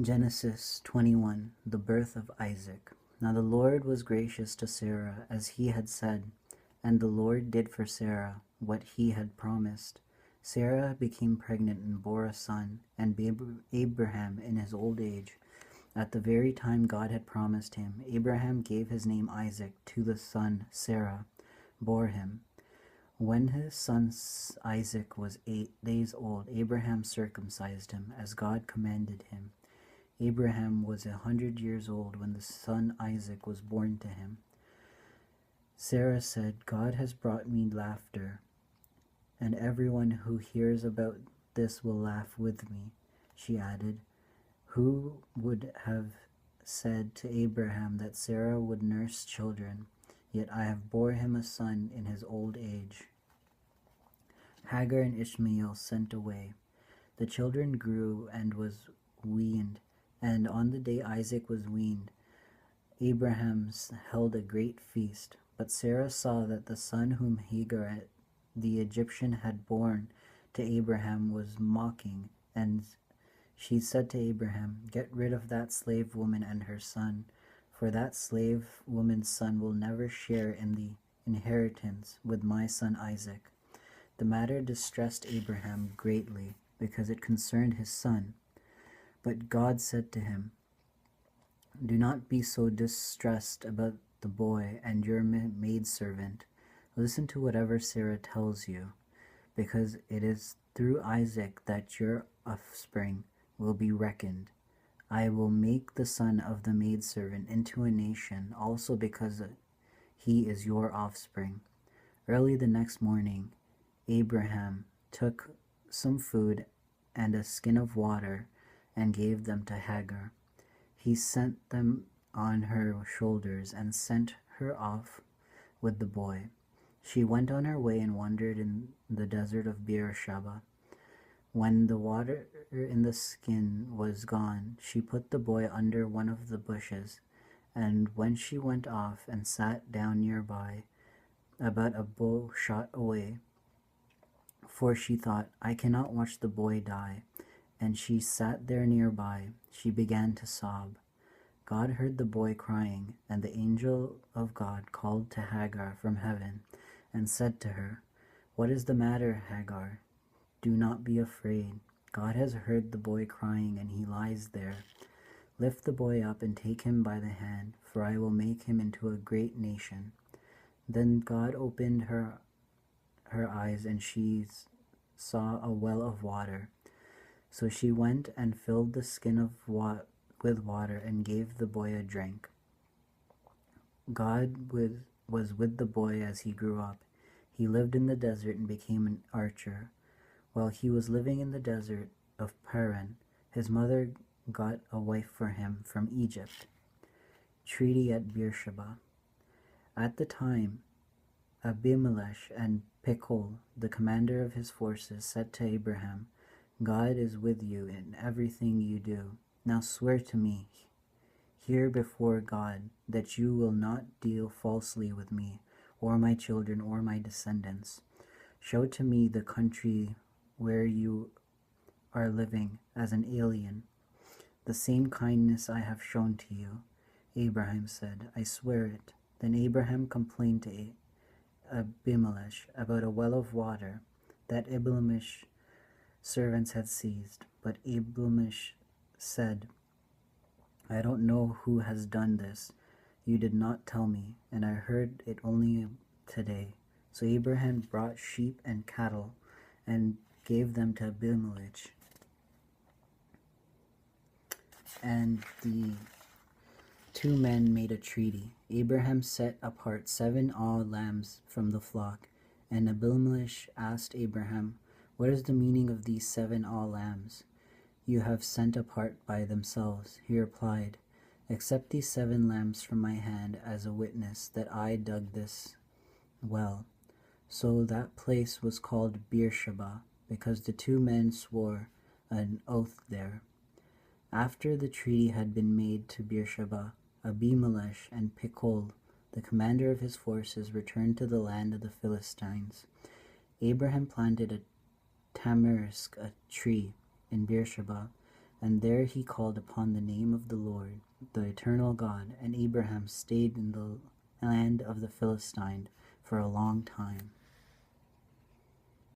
Genesis 21. The birth of Isaac. Now the Lord was gracious to Sarah as he had said, and the Lord did for Sarah what he had promised. Sarah became pregnant and bore a son, and Abraham in his old age, at the very time God had promised him, Abraham gave his name Isaac to the son Sarah bore him. When his son Isaac was 8 days old, Abraham circumcised him, as God commanded him. Abraham was 100 years old when the son Isaac was born to him. Sarah said, God has brought me laughter, and everyone who hears about this will laugh with me. She added, who would have said to Abraham that Sarah would nurse children? Yet I have bore him a son in his old age. Hagar and Ishmael sent away. The children grew and was weaned. And on the day Isaac was weaned, Abraham held a great feast. But Sarah saw that the son whom Hagar the Egyptian had borne to Abraham was mocking, and she said to Abraham, get rid of that slave woman and her son, for that slave woman's son will never share in the inheritance with my son Isaac. The matter distressed Abraham greatly, because it concerned his son. But God said to him, do not be so distressed about the boy and your maidservant. Listen to whatever Sarah tells you, because it is through Isaac that your offspring will be reckoned. I will make the son of the maidservant into a nation, also because he is your offspring. Early the next morning, Abraham took some food and a skin of water and gave them to Hagar. He sent them on her shoulders and sent her off with the boy. She went on her way and wandered in the desert of Beersheba. When the water in the skin was gone, she put the boy under one of the bushes, and when she went off and sat down nearby, about a bow shot away, for she thought, I cannot watch the boy die, and she sat there nearby, she began to sob. God heard the boy crying, and the angel of God called to Hagar from heaven and said to her, what is the matter, Hagar? Do not be afraid. God has heard the boy crying, and he lies there. Lift the boy up and take him by the hand, for I will make him into a great nation. Then God opened her eyes, and she saw a well of water. So she went and filled the skin with water and gave the boy a drink. God was with the boy as he grew up. He lived in the desert and became an archer. While he was living in the desert of Paran, his mother got a wife for him from Egypt. Treaty at Beersheba. At the time, Abimelech and Phicol, the commander of his forces, said to Abraham, God is with you in everything you do. Now swear to me here before God that you will not deal falsely with me, or my children, or my descendants. Show to me the country where you are living as an alien, the same kindness I have shown to you. Abraham said, I swear it. Then Abraham complained to Abimelech about a well of water that Abimelech's servants had seized. But Abimelech said, I don't know who has done this. You did not tell me, and I heard it only today. So Abraham brought sheep and cattle and gave them to Abimelech. And the two men made a treaty. Abraham set apart 7 lambs from the flock, and Abimelech asked Abraham, what is the meaning of these 7 lambs you have sent apart by themselves? He replied, accept these 7 lambs from my hand as a witness that I dug this well. So that place was called Beersheba, because the 2 men swore an oath there. After the treaty had been made to Beersheba, Abimelech and Phicol, the commander of his forces, returned to the land of the Philistines. Abraham planted a tamarisk tree in Beersheba, and there he called upon the name of the Lord, the eternal God, and Abraham stayed in the land of the Philistines for a long time.